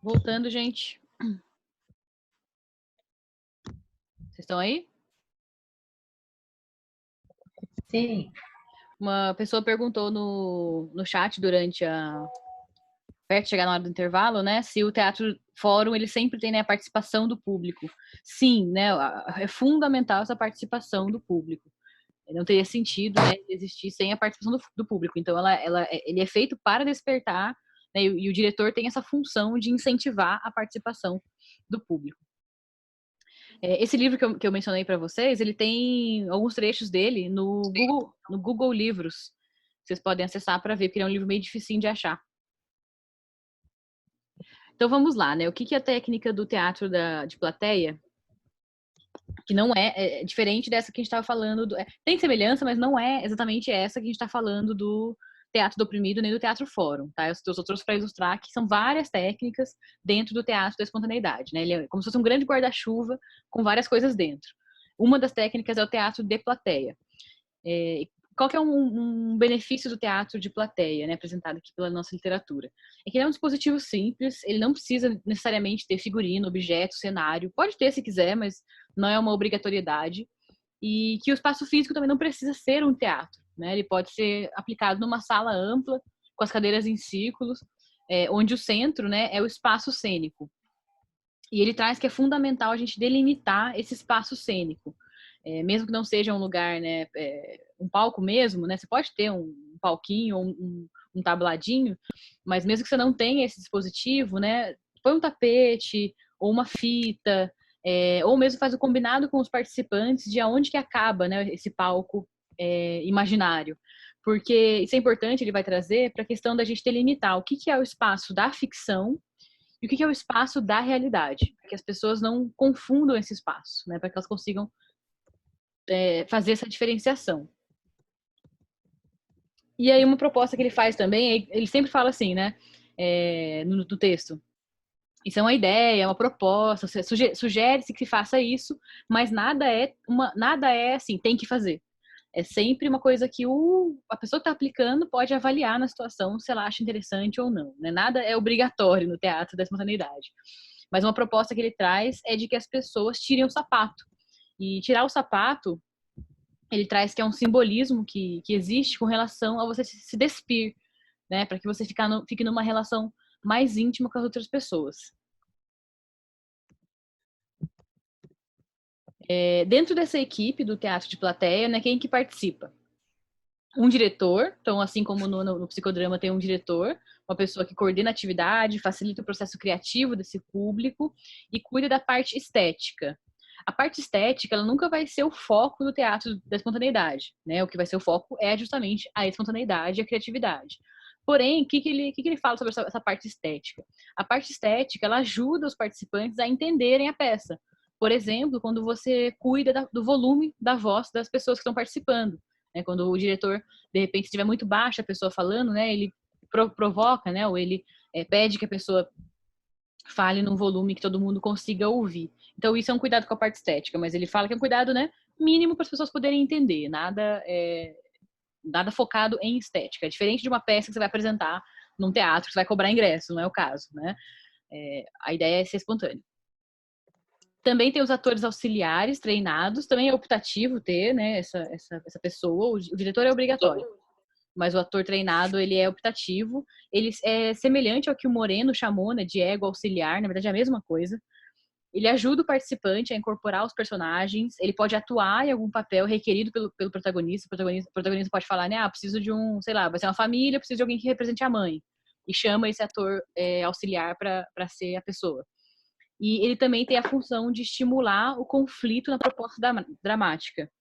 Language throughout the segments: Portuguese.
Voltando, gente. Vocês estão aí? Sim. Uma pessoa perguntou no chat perto de chegar na hora do intervalo, né, se o teatro fórum, ele sempre tem, né, a participação do público. Sim, né, é fundamental essa participação do público. Não teria sentido, né, existir sem a participação do público. Então, ele é feito para despertar, né, e o diretor tem essa função de incentivar a participação do público. Esse livro que eu mencionei para vocês, ele tem alguns trechos dele no Google Livros. Vocês podem acessar para ver, porque ele é um livro meio dificinho de achar. Então vamos lá, né? O que é a técnica do teatro de plateia? Que não é diferente dessa que a gente estava falando. Tem semelhança, mas não é exatamente essa que a gente está falando do teatro do oprimido nem do teatro fórum, tá? Eu trouxe para ilustrar que são várias técnicas dentro do teatro da espontaneidade, né? Ele é como se fosse um grande guarda-chuva com várias coisas dentro. Uma das técnicas é o teatro de plateia. Qual que é um benefício do teatro de plateia, né, apresentado aqui pela nossa literatura? É que ele é um dispositivo simples, ele não precisa necessariamente ter figurino, objeto, cenário. Pode ter se quiser, mas não é uma obrigatoriedade. E que o espaço físico também não precisa ser um teatro, né? Ele pode ser aplicado numa sala ampla, com as cadeiras em círculos, onde o centro, né, é o espaço cênico. E ele traz que é fundamental a gente delimitar esse espaço cênico. Mesmo que não seja um lugar, né, um palco mesmo, né, você pode ter um palquinho ou um tabladinho, mas mesmo que você não tenha esse dispositivo, né, põe um tapete ou uma fita, ou mesmo faz o combinado com os participantes de aonde que acaba, né, esse palco imaginário. Porque isso é importante, ele vai trazer para a questão da gente delimitar o que é o espaço da ficção e o que é o espaço da realidade, para que as pessoas não confundam esse espaço, né, para que elas consigam fazer essa diferenciação. E aí uma proposta que ele faz também, ele sempre fala assim, né, no texto, isso é uma ideia, é uma proposta, sugere-se que se faça isso, mas nada é assim, tem que fazer. É sempre uma coisa que a pessoa que está aplicando pode avaliar na situação se ela acha interessante ou não. Né? Nada é obrigatório no teatro da espontaneidade. Mas uma proposta que ele traz é de que as pessoas tirem o sapato. E tirar o sapato, ele traz que é um simbolismo que existe com relação a você se despir, né? Para que você fique numa relação mais íntima com as outras pessoas. Dentro dessa equipe do teatro de plateia, né, quem que participa? Um diretor, então assim como no psicodrama tem um diretor, uma pessoa que coordena a atividade, facilita o processo criativo desse público e cuida da parte estética. A parte estética, ela nunca vai ser o foco do teatro da espontaneidade, né? O que vai ser o foco é justamente a espontaneidade e a criatividade. Porém, o que ele fala sobre essa parte estética? A parte estética, ela ajuda os participantes a entenderem a peça. Por exemplo, quando você cuida do volume da voz das pessoas que estão participando. Né? Quando o diretor, de repente, estiver muito baixa a pessoa falando, né? Ele provoca, né? Ou ele pede que a pessoa fale num volume que todo mundo consiga ouvir. Então, isso é um cuidado com a parte estética, mas ele fala que é um cuidado, né, mínimo para as pessoas poderem entender, nada focado em estética. É diferente de uma peça que você vai apresentar num teatro, que você vai cobrar ingresso, não é o caso, né? A ideia é ser espontâneo. Também tem os atores auxiliares treinados, também é optativo ter, né, essa pessoa, o diretor é obrigatório, mas o ator treinado, ele é optativo, ele é semelhante ao que o Moreno chamou, né, de ego auxiliar, na verdade é a mesma coisa. Ele ajuda o participante a incorporar os personagens, ele pode atuar em algum papel requerido pelo protagonista. O protagonista pode falar, né, preciso de sei lá, vai ser uma família, preciso de alguém que represente a mãe. E chama esse ator auxiliar para ser a pessoa. E ele também tem a função de estimular o conflito na proposta dramática.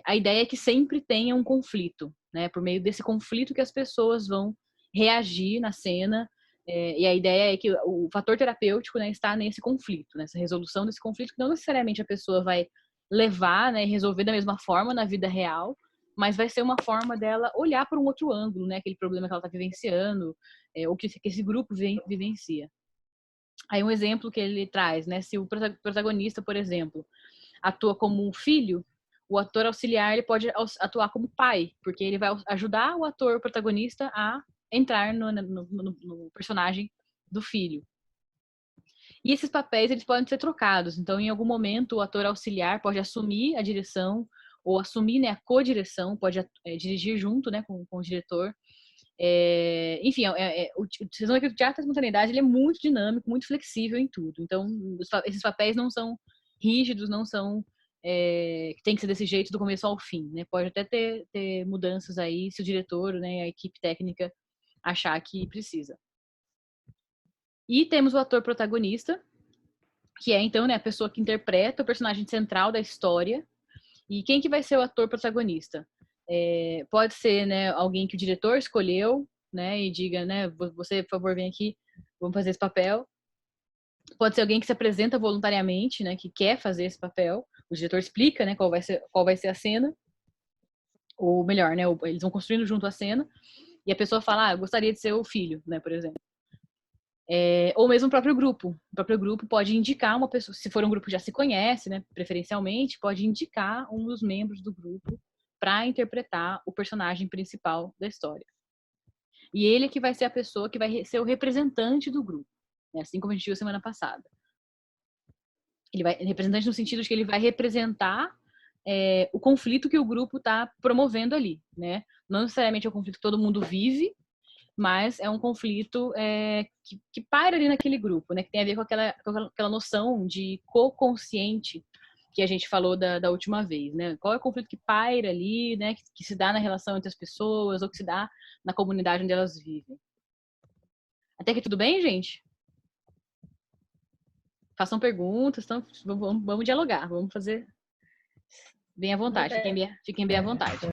A ideia é que sempre tenha um conflito, né? Por meio desse conflito que as pessoas vão reagir na cena. E a ideia é que o fator terapêutico, né, está nesse conflito, nessa resolução desse conflito, que não necessariamente a pessoa vai levar, né, resolver da mesma forma na vida real, mas vai ser uma forma dela olhar por um outro ângulo, né, aquele problema que ela está vivenciando, ou que esse grupo vivencia. Aí um exemplo que ele traz, né, se o protagonista, por exemplo, atua como um filho, o ator auxiliar ele pode atuar como pai, porque ele vai ajudar o ator protagonista a entrar no personagem do filho. E esses papéis, eles podem ser trocados. Então, em algum momento, o ator auxiliar pode assumir a direção ou assumir, né, a co-direção, pode dirigir junto, né, com o diretor. Enfim, vocês vão ver que o teatro da espontaneidade ele é muito dinâmico, muito flexível em tudo. Então, esses papéis não são rígidos, não são que tem que ser desse jeito do começo ao fim, né? Pode até ter mudanças aí se o diretor, né, a equipe técnica achar que precisa. E temos o ator protagonista, que é então, né, a pessoa que interpreta o personagem central da história. E quem que vai ser o ator protagonista? Pode ser, né, alguém que o diretor escolheu, né, e diga, né, você, por favor, vem aqui, vamos fazer esse papel. Pode ser alguém que se apresenta voluntariamente, né, que quer fazer esse papel. O diretor explica, né, qual vai ser a cena. Ou melhor, né, eles vão construindo junto a cena. E a pessoa fala, eu gostaria de ser o filho, né, por exemplo. Ou mesmo o próprio grupo. O próprio grupo pode indicar uma pessoa, se for um grupo que já se conhece, né, preferencialmente, pode indicar um dos membros do grupo para interpretar o personagem principal da história. E ele que vai ser a pessoa que vai ser o representante do grupo, né, assim como a gente viu semana passada. Ele vai representante no sentido de que ele vai representar o conflito que o grupo está promovendo ali, né? Não necessariamente é o conflito que todo mundo vive, mas é um conflito que paira ali naquele grupo, né? Que tem a ver com aquela noção de co-consciente que a gente falou da última vez, né? Qual é o conflito que paira ali, né? Que se dá na relação entre as pessoas ou que se dá na comunidade onde elas vivem. Até aqui tudo bem, gente? Façam perguntas, então vamos dialogar, vamos fazer bem à vontade, fiquem bem à vontade.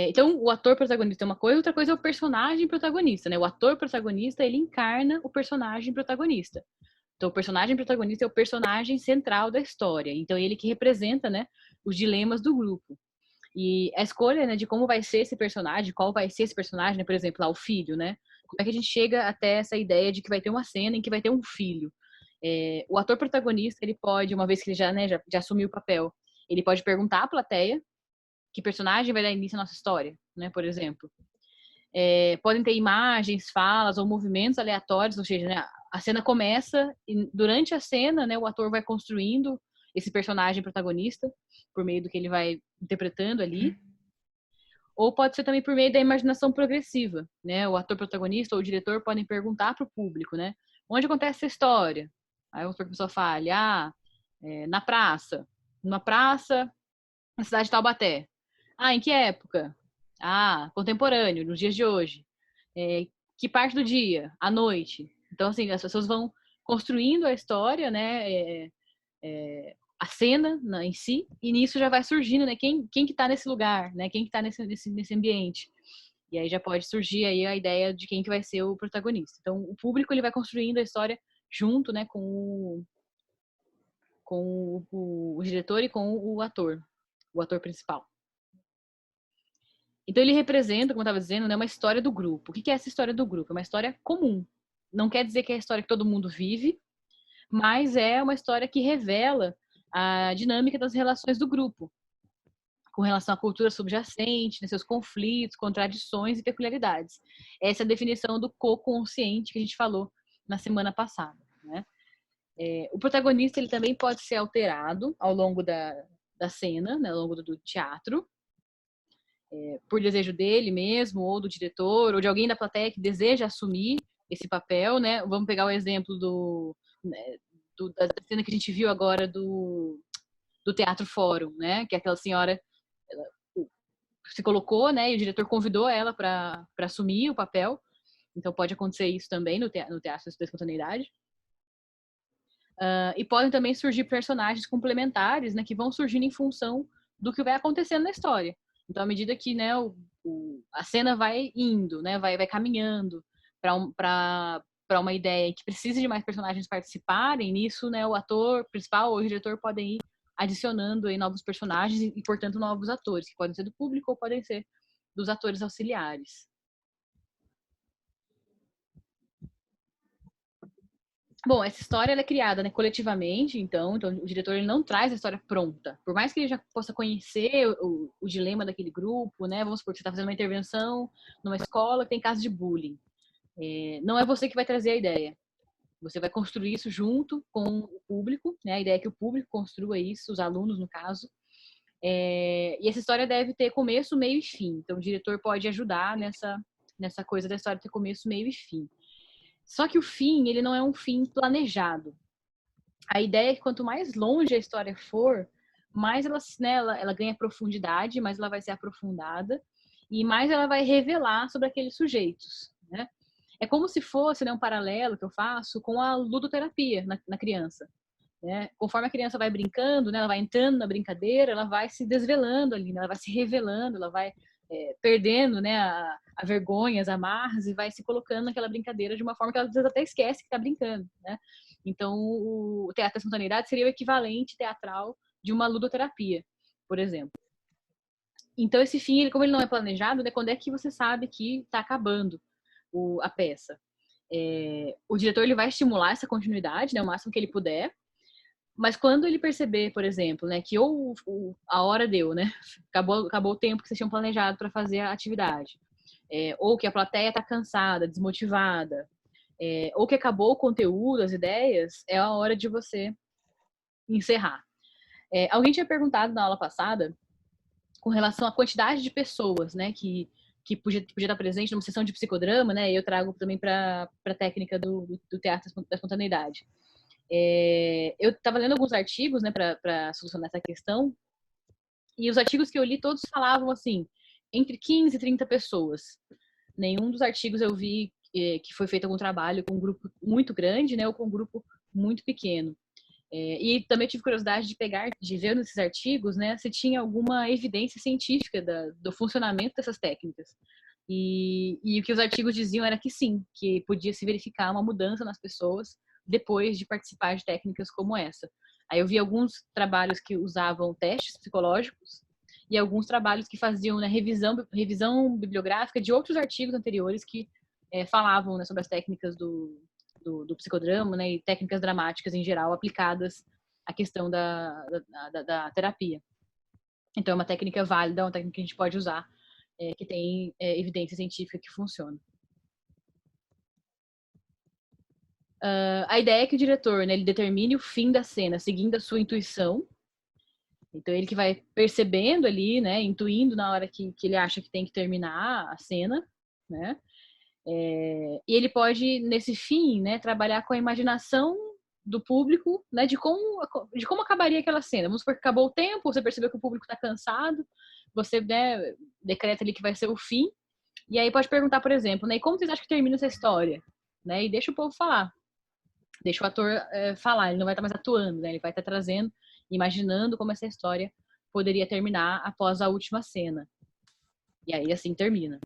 Então, o ator protagonista é uma coisa, outra coisa é o personagem protagonista, né? O ator protagonista, ele encarna o personagem protagonista. Então, o personagem protagonista é o personagem central da história. Então, ele que representa, né, os dilemas do grupo. E a escolha, né, de como vai ser esse personagem, qual vai ser esse personagem, né, por exemplo, lá, o filho, né? Como é que a gente chega até essa ideia de que vai ter uma cena em que vai ter um filho? O ator protagonista, ele pode, uma vez que ele já, né, já assumiu o papel, ele pode perguntar à plateia que personagem vai dar início à nossa história, né, por exemplo. Podem ter imagens, falas ou movimentos aleatórios, ou seja, né, a cena começa e durante a cena, né, o ator vai construindo esse personagem protagonista por meio do que ele vai interpretando ali. Ou pode ser também por meio da imaginação progressiva, né? O ator protagonista ou o diretor podem perguntar para o público, né? Onde acontece essa história? Aí a pessoa fala, na praça. Numa praça, na cidade de Taubaté. Em que época? Contemporâneo, nos dias de hoje. Que parte do dia? À noite. Então, assim, as pessoas vão construindo a história, né? A cena em si, e nisso já vai surgindo, né? Quem que tá nesse lugar, né? Quem que tá nesse ambiente. E aí já pode surgir aí a ideia de quem que vai ser o protagonista. Então, o público, ele vai construindo a história junto, né? Com o diretor e com o ator principal. Então ele representa, como eu estava dizendo, né, uma história do grupo. O que é essa história do grupo? É uma história comum. Não quer dizer que é a história que todo mundo vive, mas é uma história que revela a dinâmica das relações do grupo, com relação à cultura subjacente, né, seus conflitos, contradições e peculiaridades. Essa é a definição do co-consciente que a gente falou na semana passada, né? O protagonista, ele também pode ser alterado ao longo da cena, né, ao longo do teatro, por desejo dele mesmo, ou do diretor, ou de alguém da plateia que deseja assumir esse papel, né? Vamos pegar o exemplo da cena que a gente viu agora do Teatro Fórum, né? Que aquela senhora se colocou, né? E o diretor convidou ela para assumir o papel. Então pode acontecer isso também no teatro da espontaneidade. E podem também surgir personagens complementares, né? Que vão surgindo em função do que vai acontecendo na história. Então, à medida que, né, a cena vai indo, né, vai caminhando para uma ideia que precisa de mais personagens participarem, nisso, né, o ator principal ou o diretor podem ir adicionando aí novos personagens e, portanto, novos atores, que podem ser do público ou podem ser dos atores auxiliares. Bom, essa história ela é criada, né, coletivamente, então o diretor ele não traz a história pronta. Por mais que ele já possa conhecer o dilema daquele grupo, né? Vamos supor que você está fazendo uma intervenção numa escola que tem caso de bullying. Não é você que vai trazer a ideia. Você vai construir isso junto com o público, né? A ideia é que o público construa isso, os alunos, no caso. E essa história deve ter começo, meio e fim. Então, o diretor pode ajudar nessa coisa da história ter começo, meio e fim. Só que o fim, ele não é um fim planejado. A ideia é que quanto mais longe a história for, mais ela, né, ela ganha profundidade, mais ela vai ser aprofundada e mais ela vai revelar sobre aqueles sujeitos, né? É como se fosse, né, um paralelo que eu faço com a ludoterapia na criança. Né? Conforme a criança vai brincando, né, ela vai entrando na brincadeira, ela vai se desvelando ali, né? Ela vai se revelando, ela vai perdendo, né, a vergonha, as amarras e vai se colocando naquela brincadeira de uma forma que ela às vezes até esquece que está brincando, né? Então, o teatro da espontaneidade seria o equivalente teatral de uma ludoterapia, por exemplo. Então, esse fim, como ele não é planejado, né, quando é que você sabe que está acabando a peça? O diretor ele vai estimular essa continuidade, né, o máximo que ele puder, mas quando ele perceber, por exemplo, né, que a hora deu, né, acabou o tempo que vocês tinham planejado para fazer a atividade, ou que a plateia está cansada, desmotivada, ou que acabou o conteúdo, as ideias, é a hora de você encerrar. Alguém tinha perguntado na aula passada com relação à quantidade de pessoas, né, que podia estar presente numa sessão de psicodrama, né, e eu trago também para a técnica do teatro da espontaneidade. Eu estava lendo alguns artigos, né, para solucionar essa questão, e os artigos que eu li todos falavam assim, entre 15 e 30 pessoas. Nenhum dos artigos eu vi que foi feito algum trabalho com um grupo muito grande, né, ou com um grupo muito pequeno. E também tive curiosidade de ver nesses artigos, né, se tinha alguma evidência científica do funcionamento dessas técnicas. E o que os artigos diziam era que sim, que podia se verificar uma mudança nas pessoas depois de participar de técnicas como essa. Aí eu vi alguns trabalhos que usavam testes psicológicos e alguns trabalhos que faziam, né, revisão bibliográfica de outros artigos anteriores que falavam, né, sobre as técnicas do psicodrama, né, e técnicas dramáticas em geral aplicadas à questão da terapia. Então é uma técnica válida, uma técnica que a gente pode usar, que tem evidência científica que funciona. A ideia é que o diretor, né, ele determine o fim da cena seguindo a sua intuição. Então ele que vai percebendo ali, né, intuindo na hora que ele acha que tem que terminar a cena, né? E ele pode, nesse fim, né, trabalhar com a imaginação do público, né, de como acabaria aquela cena. Vamos supor que acabou o tempo, você percebeu que o público está cansado, você, né, decreta ali que vai ser o fim, e aí pode perguntar, por exemplo, né, e como vocês acham que termina essa história? Né, e deixa o povo falar. Deixa o ator falar, ele não vai estar mais atuando, né, ele vai estar trazendo, imaginando como essa história poderia terminar após a última cena. E aí, assim, termina.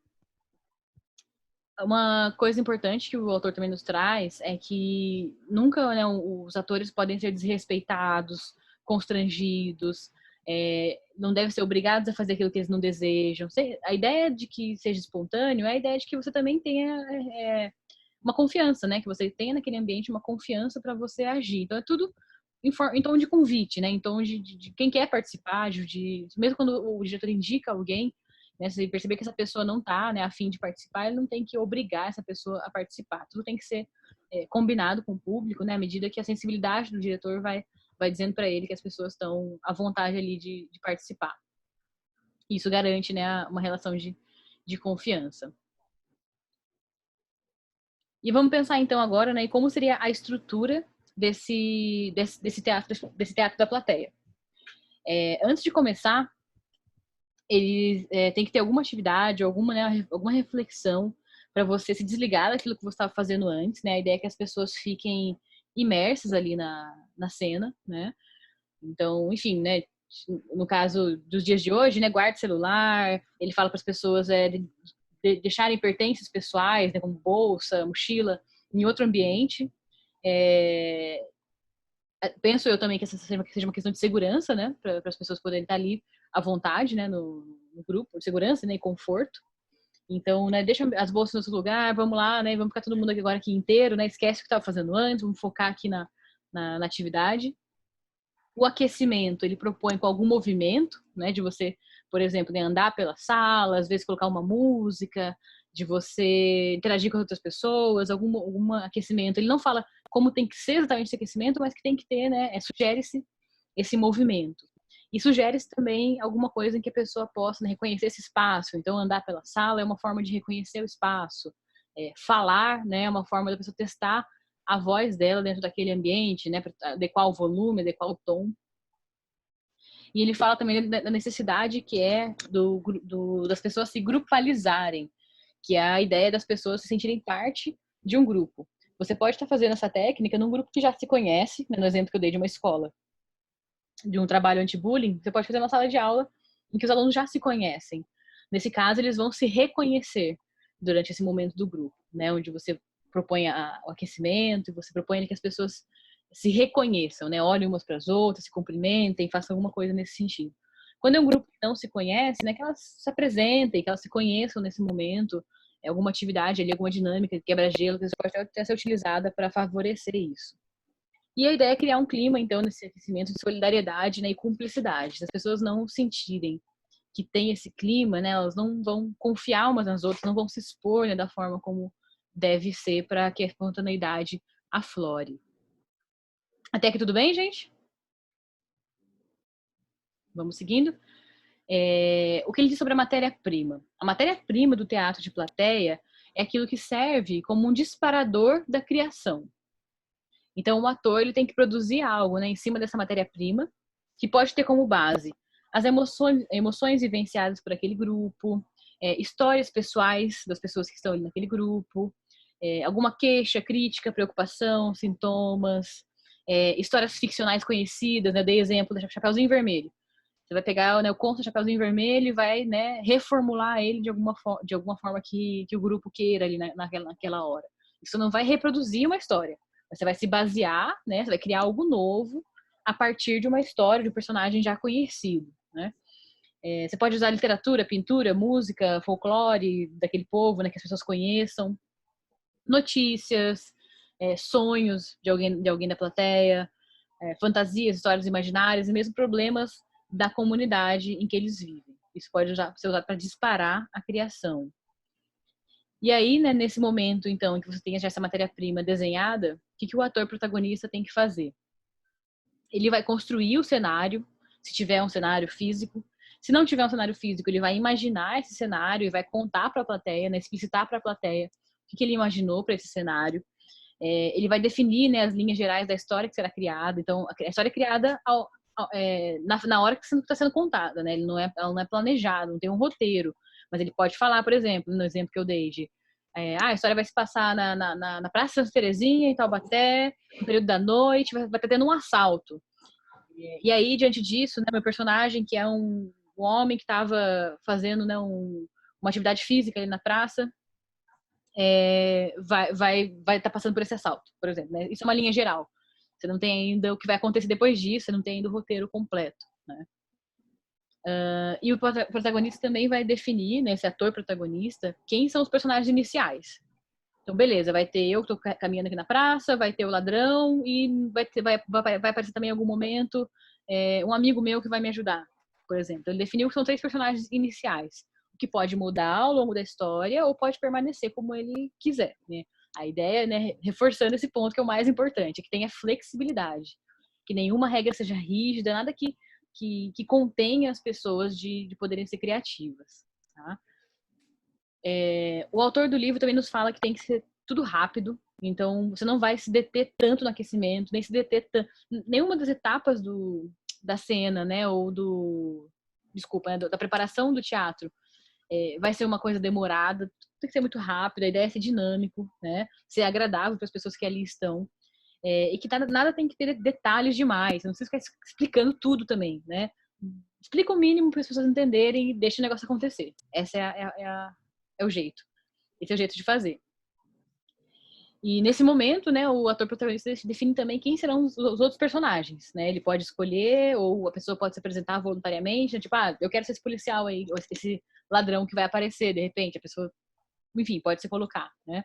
Uma coisa importante que o autor também nos traz é que nunca, né, os atores podem ser desrespeitados, constrangidos, não devem ser obrigados a fazer aquilo que eles não desejam. A ideia de que seja espontâneo é a ideia de que você também tenha uma confiança, né? Que você tenha naquele ambiente uma confiança para você agir. Então é tudo em tom de convite, né? Em tom de quem quer participar, mesmo quando o diretor indica alguém, né, se perceber que essa pessoa não está, né, a fim de participar, ele não tem que obrigar essa pessoa a participar. Tudo tem que ser combinado com o público, né, à medida que a sensibilidade do diretor vai dizendo para ele que as pessoas estão à vontade ali de participar. Isso garante, né, uma relação de confiança. E vamos pensar então agora, né, em como seria a estrutura desse teatro da plateia. Antes de começar, eles tem que ter alguma atividade, alguma reflexão para você se desligar daquilo que você estava fazendo antes, né? A ideia é que as pessoas fiquem imersas ali na cena, né? Então, enfim, né? No caso dos dias de hoje, né? Guarde celular. Ele fala para as pessoas deixarem pertences pessoais, né? Como bolsa, mochila, em outro ambiente. Penso eu também que essa seja uma questão de segurança, né? Para as pessoas poderem estar ali à vontade, né? No grupo, segurança, né? E conforto. Então, né? Deixa as bolsas no outro lugar, vamos lá, né? Vamos ficar todo mundo agora aqui inteiro, né? Esquece o que estava fazendo antes, vamos focar aqui na atividade. O aquecimento, ele propõe com algum movimento, né? De você, por exemplo, né, andar pela sala, às vezes colocar uma música, de você interagir com outras pessoas, algum aquecimento. Ele não fala como tem que ser exatamente esse aquecimento, mas que tem que ter, né? Sugere-se esse movimento. E sugere-se também alguma coisa em que a pessoa possa, né, reconhecer esse espaço. Então, andar pela sala é uma forma de reconhecer o espaço. Falar, né, é uma forma da pessoa testar a voz dela dentro daquele ambiente, né, para adequar o volume, adequar o tom. E ele fala também da necessidade que é das pessoas se grupalizarem, que é a ideia das pessoas se sentirem parte de um grupo. Você pode estar fazendo essa técnica num grupo que já se conhece, né, no exemplo que eu dei de uma escola, de um trabalho anti-bullying, você pode fazer uma sala de aula em que os alunos já se conhecem. Nesse caso, eles vão se reconhecer durante esse momento do grupo, né, onde você propõe o aquecimento e você propõe que as pessoas se reconheçam, né, olhem umas para as outras, se cumprimentem, façam alguma coisa nesse sentido. Quando é um grupo que não se conhece, né, que elas se apresentem, que elas se conheçam nesse momento, alguma atividade ali, alguma dinâmica, quebra-gelo, que pode até ser utilizada para favorecer isso. E a ideia é criar um clima, então, nesse aquecimento de solidariedade, né, e cumplicidade. Se as pessoas não sentirem que tem esse clima, né, elas não vão confiar umas nas outras, não vão se expor, né, da forma como deve ser para que a espontaneidade aflore. Até aqui tudo bem, gente? Vamos seguindo? O que ele diz sobre a matéria-prima? A matéria-prima do teatro de plateia é aquilo que serve como um disparador da criação. Então, o ator ele tem que produzir algo, né, em cima dessa matéria-prima, que pode ter como base as emoções vivenciadas por aquele grupo, histórias pessoais das pessoas que estão ali naquele grupo, alguma queixa, crítica, preocupação, sintomas, histórias ficcionais conhecidas, né? Dei exemplo da Chapeuzinho Vermelho. Você vai pegar, né, o conto do Chapeuzinho Vermelho e vai, né, reformular ele de alguma forma que o grupo queira ali naquela hora. Isso não vai reproduzir uma história. Você vai se basear, né, você vai criar algo novo a partir de uma história, de um personagem já conhecido, né? Você pode usar literatura, pintura, música, folclore daquele povo, né, que as pessoas conheçam, notícias, sonhos de alguém da plateia, fantasias, histórias imaginárias e mesmo problemas da comunidade em que eles vivem. Isso pode ser usado para disparar a criação. E aí, né, nesse momento, então, em que você tem já essa matéria-prima desenhada, o que o ator protagonista tem que fazer? Ele vai construir o cenário, se tiver um cenário físico. Se não tiver um cenário físico, ele vai imaginar esse cenário e vai contar para a plateia, né, explicitar para a plateia o que ele imaginou para esse cenário. Ele vai definir, né, as linhas gerais da história que será criada. Então, a história é criada na hora que está sendo contada, né? Ela não é planejada, não tem um roteiro. Mas ele pode falar, por exemplo, no exemplo que eu dei de a história vai se passar na Praça Santa Terezinha, em Taubaté, no período da noite, vai estar tendo um assalto. E aí, diante disso, né, meu personagem, que é um homem que estava fazendo, né, uma atividade física ali na praça, vai estar passando por esse assalto, por exemplo. Né? Isso é uma linha geral. Você não tem ainda o que vai acontecer depois disso, você não tem ainda o roteiro completo. Né? E o protagonista também vai definir, né, esse ator protagonista, quem são os personagens iniciais. Então, beleza, vai ter eu que estou caminhando aqui na praça, vai ter o ladrão e vai aparecer também em algum momento um amigo meu que vai me ajudar, por exemplo. Ele definiu que são 3 personagens iniciais, o que pode mudar ao longo da história ou pode permanecer como ele quiser. Né? A ideia, né, reforçando esse ponto que é o mais importante, é que tenha flexibilidade, que nenhuma regra seja rígida, nada que contenha as pessoas de poderem ser criativas. Tá? O autor do livro também nos fala que tem que ser tudo rápido, então você não vai se deter tanto no aquecimento, nem se deter nenhuma das etapas da cena, né, ou desculpa, né, da preparação do teatro vai ser uma coisa demorada, tem que ser muito rápido, a ideia é ser dinâmico, né, ser agradável para as pessoas que ali estão, e que nada tem que ter detalhes demais, não precisa ficar explicando tudo também, né, explica o mínimo para as pessoas entenderem e deixa o negócio acontecer. Essa é o jeito. Esse é o jeito de fazer. E nesse momento, né, o ator protagonista define também quem serão os outros personagens, né? Ele pode escolher, ou a pessoa pode se apresentar voluntariamente, né? Tipo, eu quero ser esse policial aí, ou esse ladrão que vai aparecer, de repente, a pessoa, enfim, pode se colocar, né?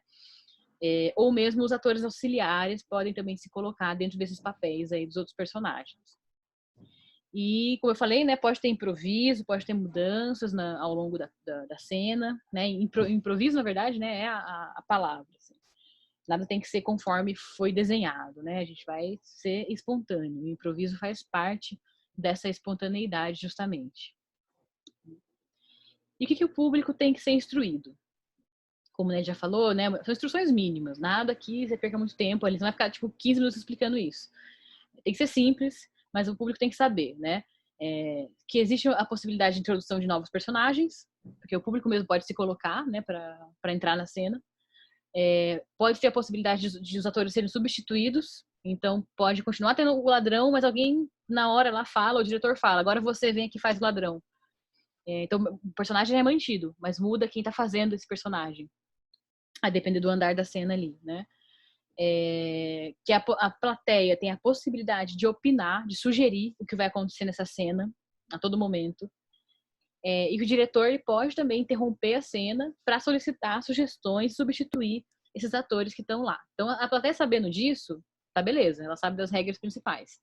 Ou mesmo os atores auxiliares podem também se colocar dentro desses papéis aí dos outros personagens. E, como eu falei, né, pode ter improviso, pode ter mudanças ao longo da cena, né? Improviso, na verdade, né, é a palavra. Assim. Nada tem que ser conforme foi desenhado, né? A gente vai ser espontâneo. O improviso faz parte dessa espontaneidade, justamente. E o que o público tem que ser instruído? Como o Ned já falou, né? São instruções mínimas. Nada que você perca muito tempo. Eles não vai ficar, tipo, 15 minutos explicando isso. Tem que ser simples, mas o público tem que saber, né? Que existe a possibilidade de introdução de novos personagens, porque o público mesmo pode se colocar, né, para entrar na cena. Pode ter a possibilidade de os atores serem substituídos, então pode continuar tendo o ladrão, mas alguém na hora lá fala, o diretor fala, agora você vem aqui e faz o ladrão. Então o personagem é mantido, mas muda quem tá fazendo esse personagem. A depender do andar da cena ali, né? Que a plateia tem a possibilidade de opinar, de sugerir o que vai acontecer nessa cena a todo momento. E que o diretor ele pode também interromper a cena para solicitar sugestões, substituir esses atores que estão lá. Então, a plateia sabendo disso, tá beleza, ela sabe das regras principais.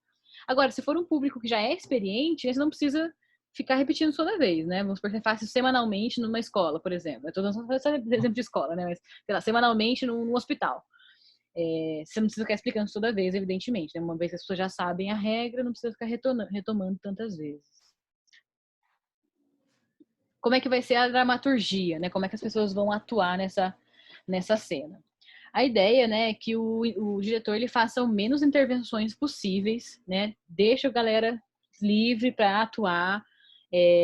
Agora, se for um público que já é experiente, você não precisa ficar repetindo isso toda vez, né? Vamos supor que você faça semanalmente numa escola, por exemplo. Eu tô dando só exemplo de escola, né? Mas, sei lá, semanalmente num hospital. Você não precisa ficar explicando isso toda vez, evidentemente. Né? Uma vez que as pessoas já sabem a regra, não precisa ficar retomando tantas vezes. Como é que vai ser a dramaturgia, né? Como é que as pessoas vão atuar nessa cena? A ideia, né, é que o diretor ele faça o menos intervenções possíveis, né? Deixa a galera livre para atuar.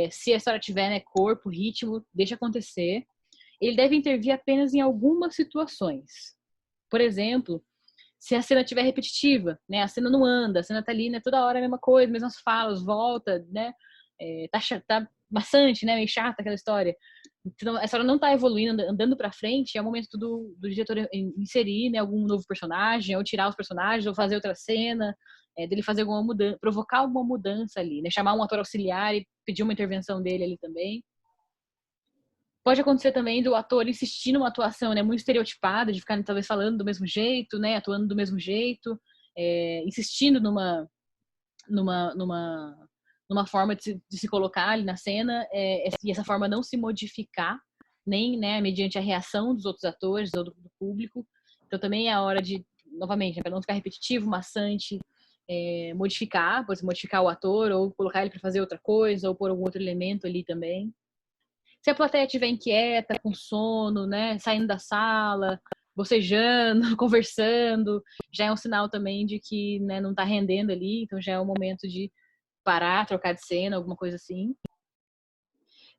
Se a história tiver, né, corpo, ritmo, deixa acontecer. Ele deve intervir apenas em algumas situações. Por exemplo, se a cena estiver repetitiva, né? A cena não anda, a cena tá ali, né? Toda hora a mesma coisa, mesmas falas, volta, né? Tá maçante, né? Meio chata aquela história. Então, a história não tá evoluindo, andando pra frente, é o momento do diretor inserir, né, algum novo personagem, ou tirar os personagens, ou fazer outra cena, dele fazer alguma mudança, provocar alguma mudança ali, né? Chamar um ator auxiliar e pedir uma intervenção dele ali também. Pode acontecer também do ator insistir numa atuação, né, muito estereotipada, de ficar talvez falando do mesmo jeito, né, atuando do mesmo jeito, insistindo numa forma de se colocar ali na cena, e essa forma não se modificar, nem, né, mediante a reação dos outros atores ou do público. Então também é a hora de, novamente, né, para não ficar repetitivo, maçante, modificar, pode modificar o ator ou colocar ele para fazer outra coisa ou pôr algum outro elemento ali também. Se a plateia estiver inquieta, com sono, né, saindo da sala, bocejando, conversando, já é um sinal também de que, né, não está rendendo ali, então já é o momento de parar, trocar de cena, alguma coisa assim.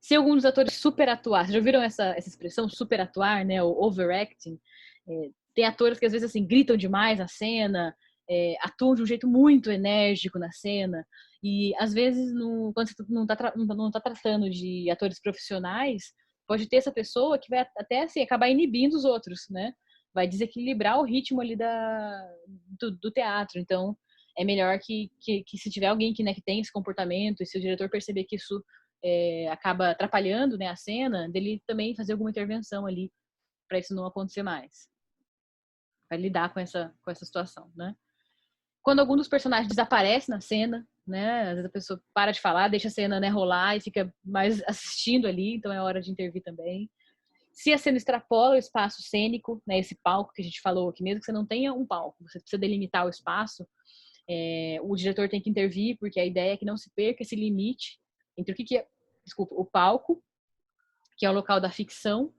Se alguns dos atores superatuar, vocês já viram essa expressão superatuar, né, o overacting? Tem atores que às vezes assim gritam demais na cena, atuam de um jeito muito enérgico na cena, e às vezes quando você não tá tratando de atores profissionais, pode ter essa pessoa que vai até assim acabar inibindo os outros, né? Vai desequilibrar o ritmo ali do teatro. Então é melhor que se tiver alguém que, né, que tem esse comportamento, e se o diretor perceber que isso acaba atrapalhando, né, a cena, dele também fazer alguma intervenção ali para isso não acontecer mais, para lidar com essa situação, né? Quando algum dos personagens desaparece na cena, né, às vezes a pessoa para de falar, deixa a cena, né, rolar e fica mais assistindo ali, então é hora de intervir também. Se a cena extrapola o espaço cênico, né, esse palco que a gente falou aqui, mesmo que você não tenha um palco, você precisa delimitar o espaço, o diretor tem que intervir, porque a ideia é que não se perca esse limite entre o palco, que é o local da ficção,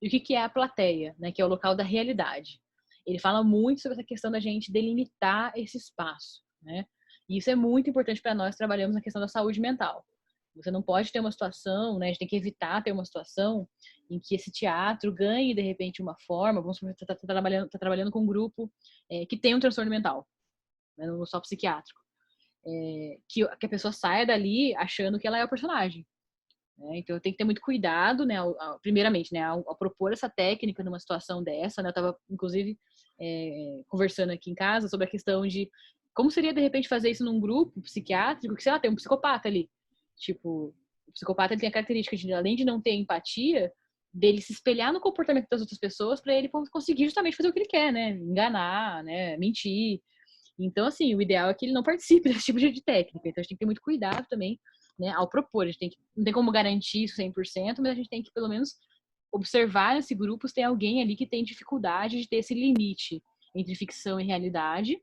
e o que é a plateia, né, que é o local da realidade. Ele fala muito sobre essa questão da gente delimitar esse espaço, né? E isso é muito importante para nós que trabalhamos na questão da saúde mental. Você não pode ter uma situação, né? A gente tem que evitar ter uma situação em que esse teatro ganhe, de repente, uma forma. Vamos supor que você está trabalhando com um grupo que tem um transtorno mental, né, não só psiquiátrico. Que a pessoa saia dali achando que ela é o personagem. Então tem que ter muito cuidado, né, primeiramente, né, ao propor essa técnica numa situação dessa, né, eu estava inclusive conversando aqui em casa sobre a questão de como seria de repente fazer isso num grupo psiquiátrico, que sei lá, tem um psicopata ali, tipo, o psicopata ele tem a característica de, além de não ter empatia, dele se espelhar no comportamento das outras pessoas para ele conseguir justamente fazer o que ele quer, né, enganar, né, mentir. Então, assim, o ideal é que ele não participe desse tipo de técnica. Então, a gente tem que ter muito cuidado também, né, ao propor. A gente não tem como garantir isso 100%, mas a gente tem que, pelo menos, observar nesse grupo se tem alguém ali que tem dificuldade de ter esse limite entre ficção e realidade,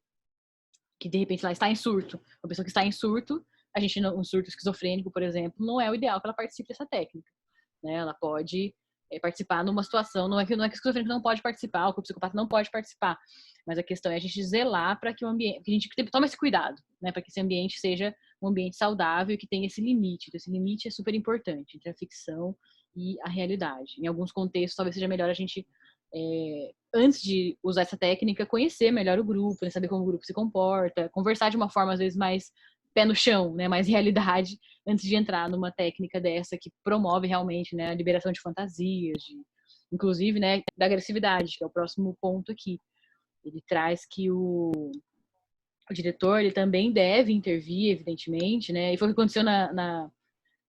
que de repente ela está em surto. Uma pessoa que está em surto, a gente não, um surto esquizofrênico, por exemplo, não é o ideal que ela participe dessa técnica, né? Ela pode participar numa situação, não é que o esquizofrênico não pode participar, ou que o psicopata não pode participar, mas a questão é a gente zelar para que o ambiente, que a gente tome esse cuidado, né? Para que esse ambiente seja um ambiente saudável e que tenha esse limite. Então, esse limite é super importante entre a ficção e a realidade. Em alguns contextos, talvez seja melhor a gente antes de usar essa técnica, conhecer melhor o grupo, né, saber como o grupo se comporta, conversar de uma forma, às vezes, mais pé no chão, né, mais realidade, antes de entrar numa técnica dessa que promove realmente, né, a liberação de fantasias, inclusive, né, da agressividade, que é o próximo ponto aqui. Ele traz que o diretor, ele também deve intervir, evidentemente, né, e foi o que aconteceu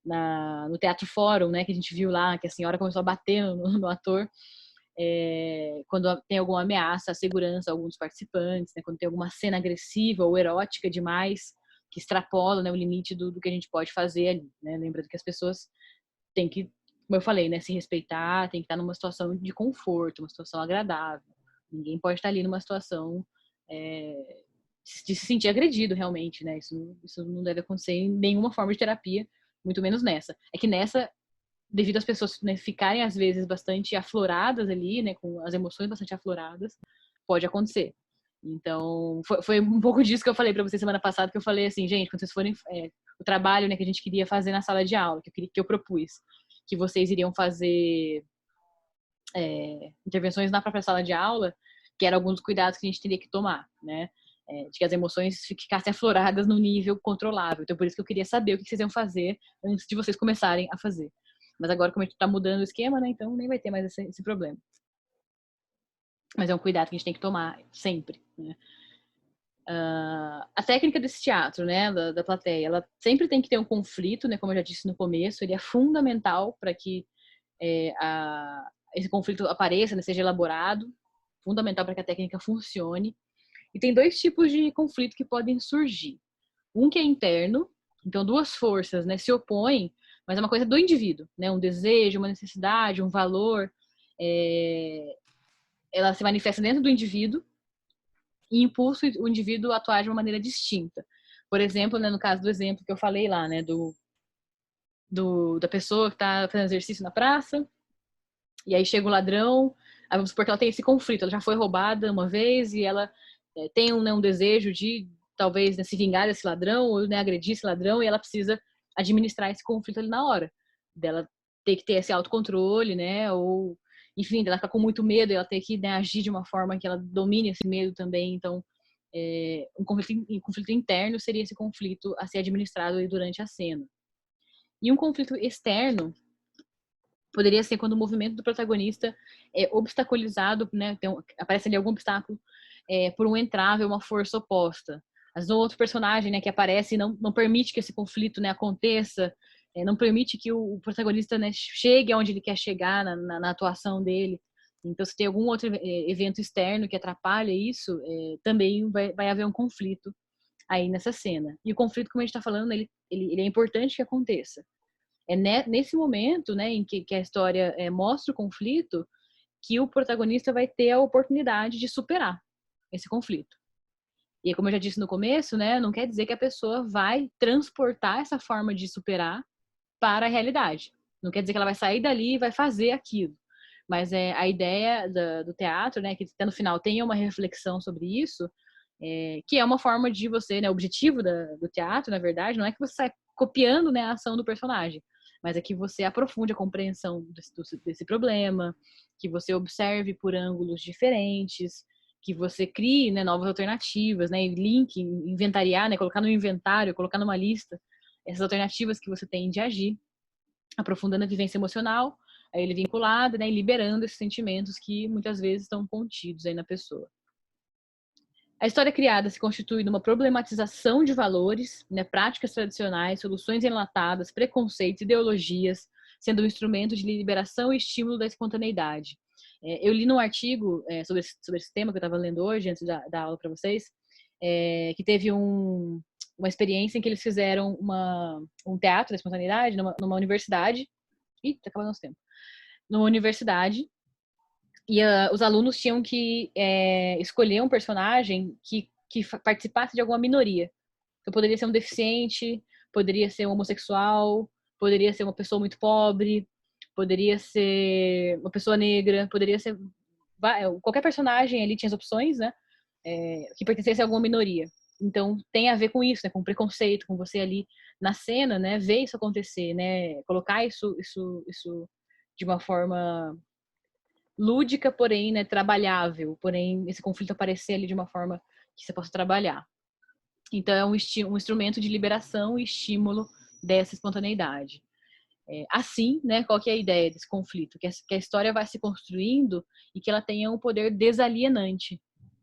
no Teatro Fórum, né, que a gente viu lá, que a senhora começou a bater no ator, quando tem alguma ameaça à segurança a alguns participantes, né, quando tem alguma cena agressiva ou erótica demais, que extrapola, né, o limite do que a gente pode fazer ali, né? Lembrando que as pessoas têm que, como eu falei, né, se respeitar, tem que estar numa situação de conforto, uma situação agradável. Ninguém pode estar ali numa situação de se sentir agredido realmente, né? Isso não deve acontecer em nenhuma forma de terapia, muito menos nessa. É que nessa, devido às pessoas, né, ficarem às vezes bastante afloradas ali, né, com as emoções bastante afloradas, pode acontecer. Então, foi um pouco disso que eu falei para vocês semana passada, que eu falei assim, gente, quando vocês forem o trabalho, né, que a gente queria fazer na sala de aula, que eu propus, que vocês iriam fazer intervenções na própria sala de aula, que eram alguns cuidados que a gente teria que tomar, né? De que as emoções ficassem afloradas no nível controlável. Então, por isso que eu queria saber o que vocês iam fazer antes de vocês começarem a fazer. Mas agora, como a gente tá mudando o esquema, né? Então nem vai ter mais esse problema. Mas é um cuidado que a gente tem que tomar sempre, né? A técnica desse teatro, né, da plateia, ela sempre tem que ter um conflito, né? Como eu já disse no começo, ele é fundamental para que esse conflito apareça, né, seja elaborado, fundamental para que a técnica funcione. E tem dois tipos de conflito que podem surgir. Um que é interno, então duas forças, né, se opõem, mas é uma coisa do indivíduo, né, um desejo, uma necessidade, um valor, ela se manifesta dentro do indivíduo e impulsa o indivíduo a atuar de uma maneira distinta. Por exemplo, né, no caso do exemplo que eu falei lá, né, da pessoa que está fazendo exercício na praça, e aí chega o ladrão, aí vamos supor que ela tem esse conflito, ela já foi roubada uma vez e ela tem um desejo de talvez, né, se vingar desse ladrão ou, né, agredir esse ladrão, e ela precisa administrar esse conflito ali na hora. Dela ter que ter esse autocontrole, né, ou enfim, dela ficar com muito medo e ela ter que, né, agir de uma forma que ela domine esse medo também. Então, um conflito interno seria esse conflito a ser administrado aí durante a cena. E um conflito externo poderia ser quando o movimento do protagonista é obstaculizado, né? Aparece ali algum obstáculo por um entrave ou uma força oposta. Às vezes, outro personagem, né, que aparece não permite que esse conflito, né, aconteça, não permite que o protagonista, né, chegue aonde ele quer chegar na atuação dele. Então, se tem algum outro evento externo que atrapalha isso, também vai haver um conflito aí nessa cena. E o conflito, como a gente está falando, ele é importante que aconteça. É nesse momento, né, em que a história mostra o conflito, que o protagonista vai ter a oportunidade de superar esse conflito. E como eu já disse no começo, né, não quer dizer que a pessoa vai transportar essa forma de superar para a realidade. Não quer dizer que ela vai sair dali e vai fazer aquilo. Mas a ideia do teatro, né, que até no final tenha uma reflexão sobre isso, que é uma forma de você, né, o objetivo do teatro, na verdade, não é que você saia copiando, né, a ação do personagem, mas é que você aprofunde a compreensão desse problema, que você observe por ângulos diferentes, que você crie, né, novas alternativas, né, link, inventariar, né, colocar no inventário, colocar numa lista essas alternativas que você tem de agir, aprofundando a vivência emocional, aí ele vinculado, né, e liberando esses sentimentos que muitas vezes estão contidos aí na pessoa. A história criada se constitui numa problematização de valores, né, práticas tradicionais, soluções enlatadas, preconceitos, ideologias, sendo um instrumento de liberação e estímulo da espontaneidade. Eu li num artigo sobre esse tema que eu estava lendo hoje, antes da aula para vocês, que teve uma experiência em que eles fizeram um teatro da espontaneidade numa universidade. Ih, tá acabando nosso tempo. Numa universidade. E os alunos tinham que escolher um personagem que participasse de alguma minoria. Então, poderia ser um deficiente, poderia ser um homossexual, poderia ser uma pessoa muito pobre, poderia ser uma pessoa negra, poderia ser... Qualquer personagem ali tinha as opções, né? Que pertencesse a alguma minoria. Então, tem a ver com isso, né? Com preconceito, com você ali na cena, né? Ver isso acontecer, né? Colocar isso de uma forma lúdica, porém, né? Trabalhável. Porém, esse conflito aparecer ali de uma forma que você possa trabalhar. Então, é um instrumento de liberação e estímulo dessa espontaneidade. Assim, né, qual que é a ideia desse conflito? Que a história vai se construindo e que ela tenha um poder desalienante.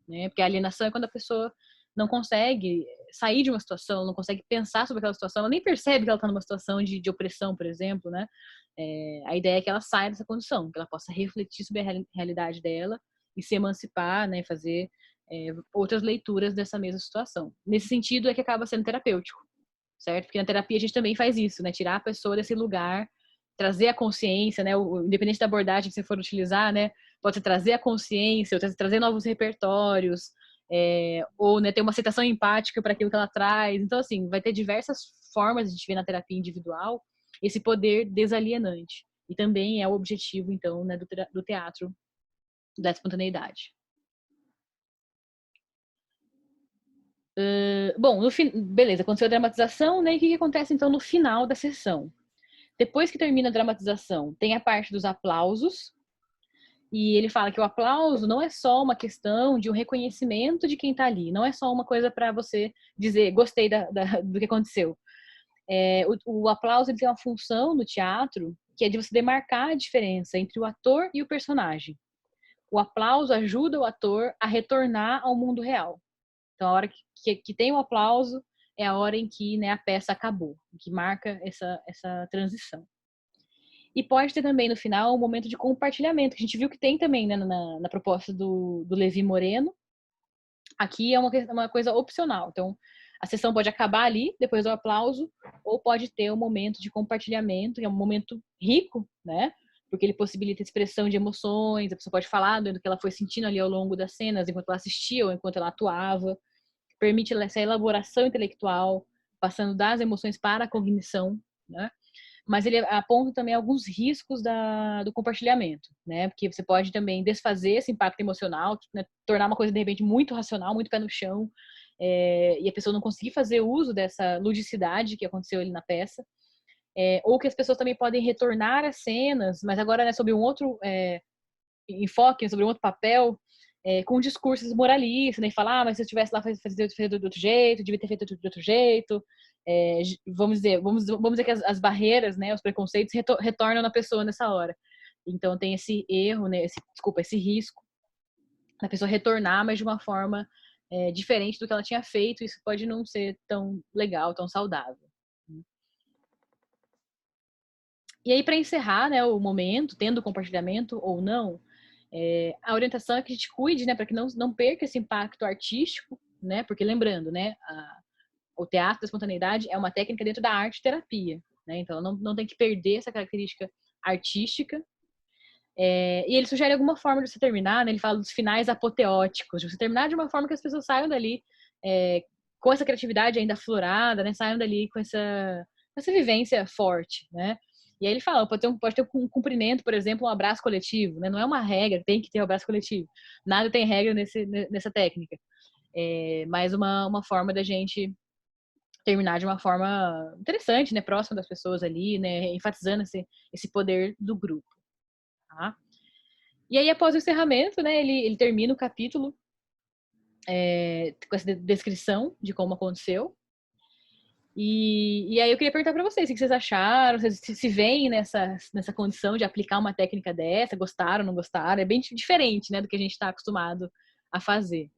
Né? Porque a alienação é quando a pessoa não consegue sair de uma situação, não consegue pensar sobre aquela situação, ela nem percebe que ela está numa situação de opressão, por exemplo. Né? A ideia é que ela saia dessa condição, que ela possa refletir sobre a realidade dela e se emancipar, né, fazer outras leituras dessa mesma situação. Nesse sentido é que acaba sendo terapêutico, certo? Porque na terapia a gente também faz isso, né? Tirar a pessoa desse lugar, trazer a consciência, né? Independente da abordagem que você for utilizar, né? Pode ser trazer a consciência, ou trazer novos repertórios, ou né, ter uma aceitação empática para aquilo que ela traz. Então, assim, vai ter diversas formas de a gente ver na terapia individual esse poder desalienante. E também é o objetivo, então, né, do teatro da espontaneidade. Bom, beleza, aconteceu a dramatização, né? E o que acontece então no final da sessão? Depois que termina a dramatização, tem a parte dos aplausos. E ele fala que o aplauso não é só uma questão de um reconhecimento de quem está ali, não é só uma coisa para você dizer gostei do que aconteceu. O aplauso ele tem uma função no teatro que é de você demarcar a diferença entre o ator e o personagem. O aplauso ajuda o ator a retornar ao mundo real. Então, a hora que tem o aplauso é a hora em que, né, a peça acabou, que marca essa transição. E pode ter também no final um momento de compartilhamento, que a gente viu que tem também, né, na proposta do Levi Moreno. Aqui é uma coisa opcional. Então, a sessão pode acabar ali, depois do aplauso, ou pode ter um momento de compartilhamento, que é um momento rico, né? Porque ele possibilita a expressão de emoções, a pessoa pode falar do que ela foi sentindo ali ao longo das cenas, enquanto ela assistia ou enquanto ela atuava. Permite essa elaboração intelectual, passando das emoções para a cognição, né? Mas ele aponta também alguns riscos do compartilhamento, né? Porque você pode também desfazer esse impacto emocional, né? Tornar uma coisa de repente muito racional, muito pé no chão, e a pessoa não conseguir fazer uso dessa ludicidade que aconteceu ali na peça, ou que as pessoas também podem retornar às cenas, mas agora, né, sobre um outro enfoque, sobre um outro papel, com discursos moralistas, né? E falar, mas se eu estivesse lá fazer do outro jeito, devia ter feito de outro jeito. Vamos dizer que as barreiras, né, os preconceitos retornam na pessoa nessa hora. Então tem esse erro, né, esse risco da pessoa retornar, mas de uma forma diferente do que ela tinha feito. Isso pode não ser tão legal, tão saudável. E aí, para encerrar, né, o momento, tendo compartilhamento ou não, a orientação é que a gente cuide, né, para que não perca esse impacto artístico, né, porque lembrando, né, o teatro da espontaneidade é uma técnica dentro da arte-terapia, né, então não tem que perder essa característica artística. E ele sugere alguma forma de você terminar, né, ele fala dos finais apoteóticos, de você terminar de uma forma que as pessoas saiam dali com essa criatividade ainda aflorada, né, saiam dali com essa vivência forte, né. E aí ele fala, pode ter um cumprimento, por exemplo, um abraço coletivo, né? Não é uma regra, tem que ter um abraço coletivo. Nada tem regra nessa técnica. Mas uma forma da gente terminar de uma forma interessante, né? Próxima das pessoas ali, né? Enfatizando esse poder do grupo. Tá? E aí, após o encerramento, né? Ele termina o capítulo com essa descrição de como aconteceu. E aí eu queria perguntar para vocês o que vocês acharam, se veem nessa condição de aplicar uma técnica dessa, gostaram, não gostaram, é bem diferente, né, do que a gente está acostumado a fazer.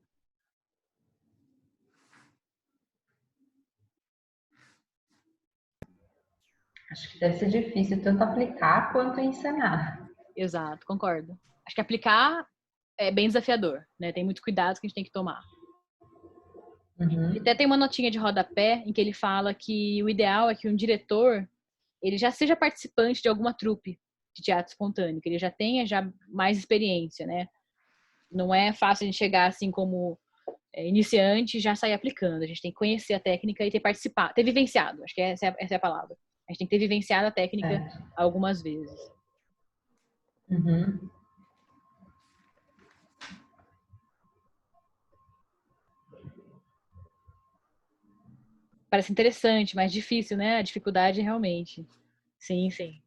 Acho que deve ser difícil tanto aplicar quanto ensinar. Exato, concordo. Acho que aplicar é bem desafiador, né, tem muitos cuidados que a gente tem que tomar. Uhum. Até tem uma notinha de rodapé em que ele fala que o ideal é que um diretor ele já seja participante de alguma trupe de teatro espontâneo, que ele já tenha já mais experiência, né? Não é fácil a gente chegar assim como iniciante e já sair aplicando. A gente tem que conhecer a técnica e ter participado, ter vivenciado. Acho que essa é a palavra. A gente tem que ter vivenciado a técnica Certo. algumas vezes. Uhum. Parece interessante, mas difícil, né? A dificuldade realmente. Sim, sim.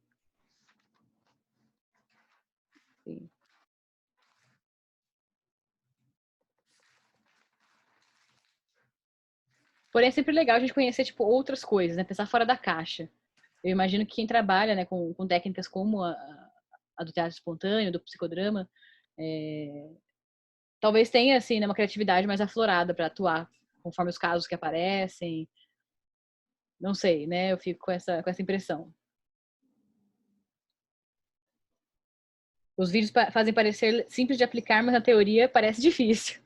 Sim. Porém, é sempre legal a gente conhecer, tipo, outras coisas, né? Pensar fora da caixa. Eu imagino que quem trabalha, né, com técnicas como a do teatro espontâneo, do psicodrama, é, talvez tenha, assim, né, uma criatividade mais aflorada para atuar conforme os casos que aparecem. Não sei, né? Eu fico com essa impressão. Os vídeos fazem parecer simples de aplicar, mas na teoria parece difícil.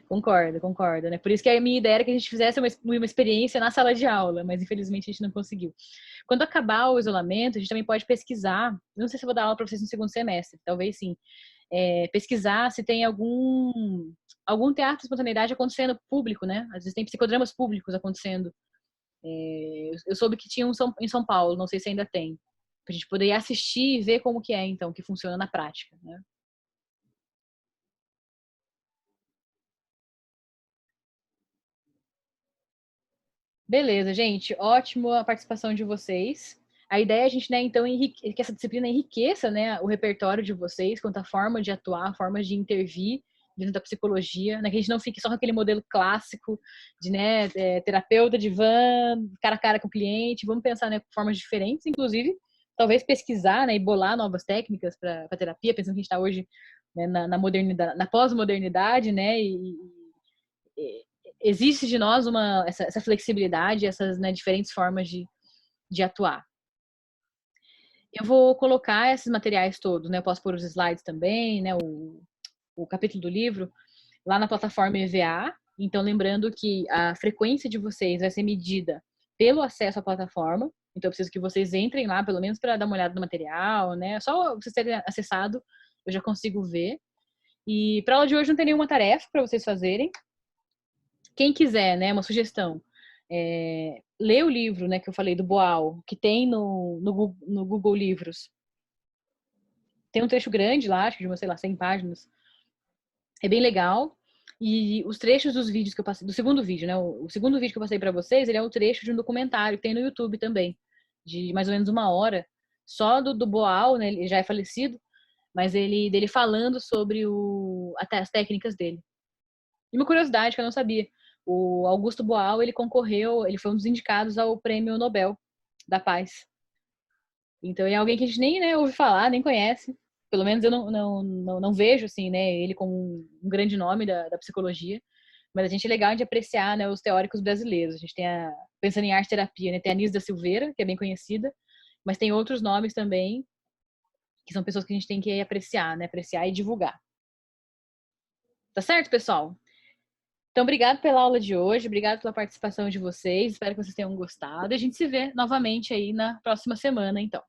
Concordo, concordo, né? Por isso que a minha ideia era que a gente fizesse uma experiência na sala de aula, mas infelizmente a gente não conseguiu. Quando acabar o isolamento, a gente também pode pesquisar. Não sei se eu vou dar aula para vocês no segundo semestre, talvez sim. Pesquisar se tem algum teatro de espontaneidade acontecendo público, né? Às vezes tem psicodramas públicos acontecendo. Eu soube que tinha um em São Paulo, não sei se ainda tem. Pra gente poder assistir e ver como que é, então, que funciona na prática, né? Beleza, gente. Ótimo a participação de vocês. A ideia é a gente, né, então, que essa disciplina enriqueça, né, o repertório de vocês, quanto à forma de atuar, formas de intervir dentro da psicologia, né, que a gente não fique só com aquele modelo clássico de, né, terapeuta de van, cara a cara com o cliente. Vamos pensar, né, com formas diferentes, inclusive, talvez pesquisar, né, e bolar novas técnicas para terapia, pensando que a gente está hoje, né, na modernidade, na pós-modernidade, né, existe de nós essa flexibilidade, essas, né, diferentes formas de atuar. Eu vou colocar esses materiais todos, né? Eu posso pôr os slides também, né? O capítulo do livro lá na plataforma EVA. Então, lembrando que a frequência de vocês vai ser medida pelo acesso à plataforma. Então, eu preciso que vocês entrem lá, pelo menos para dar uma olhada no material, né? Só vocês terem acessado, eu já consigo ver. E para aula de hoje não tem nenhuma tarefa para vocês fazerem. Quem quiser, né, uma sugestão, lê o livro, né, que eu falei do Boal, que tem no Google Livros. Tem um trecho grande lá, acho que de umas, sei lá, 100 páginas. É bem legal. E os trechos dos vídeos que eu passei, do segundo vídeo, né, o segundo vídeo que eu passei para vocês, ele é um trecho de um documentário que tem no YouTube também, de mais ou menos 1 hora, só do Boal, né, ele já é falecido, mas dele falando sobre até as técnicas dele. E uma curiosidade que eu não sabia, o Augusto Boal, ele concorreu, ele foi um dos indicados ao Prêmio Nobel da Paz. Então, é alguém que a gente nem, né, ouve falar, nem conhece. Pelo menos eu não vejo, assim, né, ele como um grande nome da psicologia. Mas a gente é legal de apreciar, né, os teóricos brasileiros. A gente tem pensando em arte terapia, né, tem a Anísio da Silveira, que é bem conhecida, mas tem outros nomes também, que são pessoas que a gente tem que apreciar, né, apreciar e divulgar. Tá certo, pessoal? Então, obrigado pela aula de hoje, obrigado pela participação de vocês, espero que vocês tenham gostado. E a gente se vê novamente aí na próxima semana, então.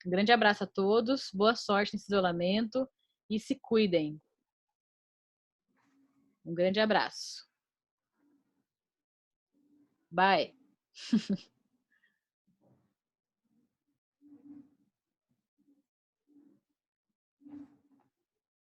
Um grande abraço a todos, boa sorte nesse isolamento e se cuidem. Um grande abraço. Bye.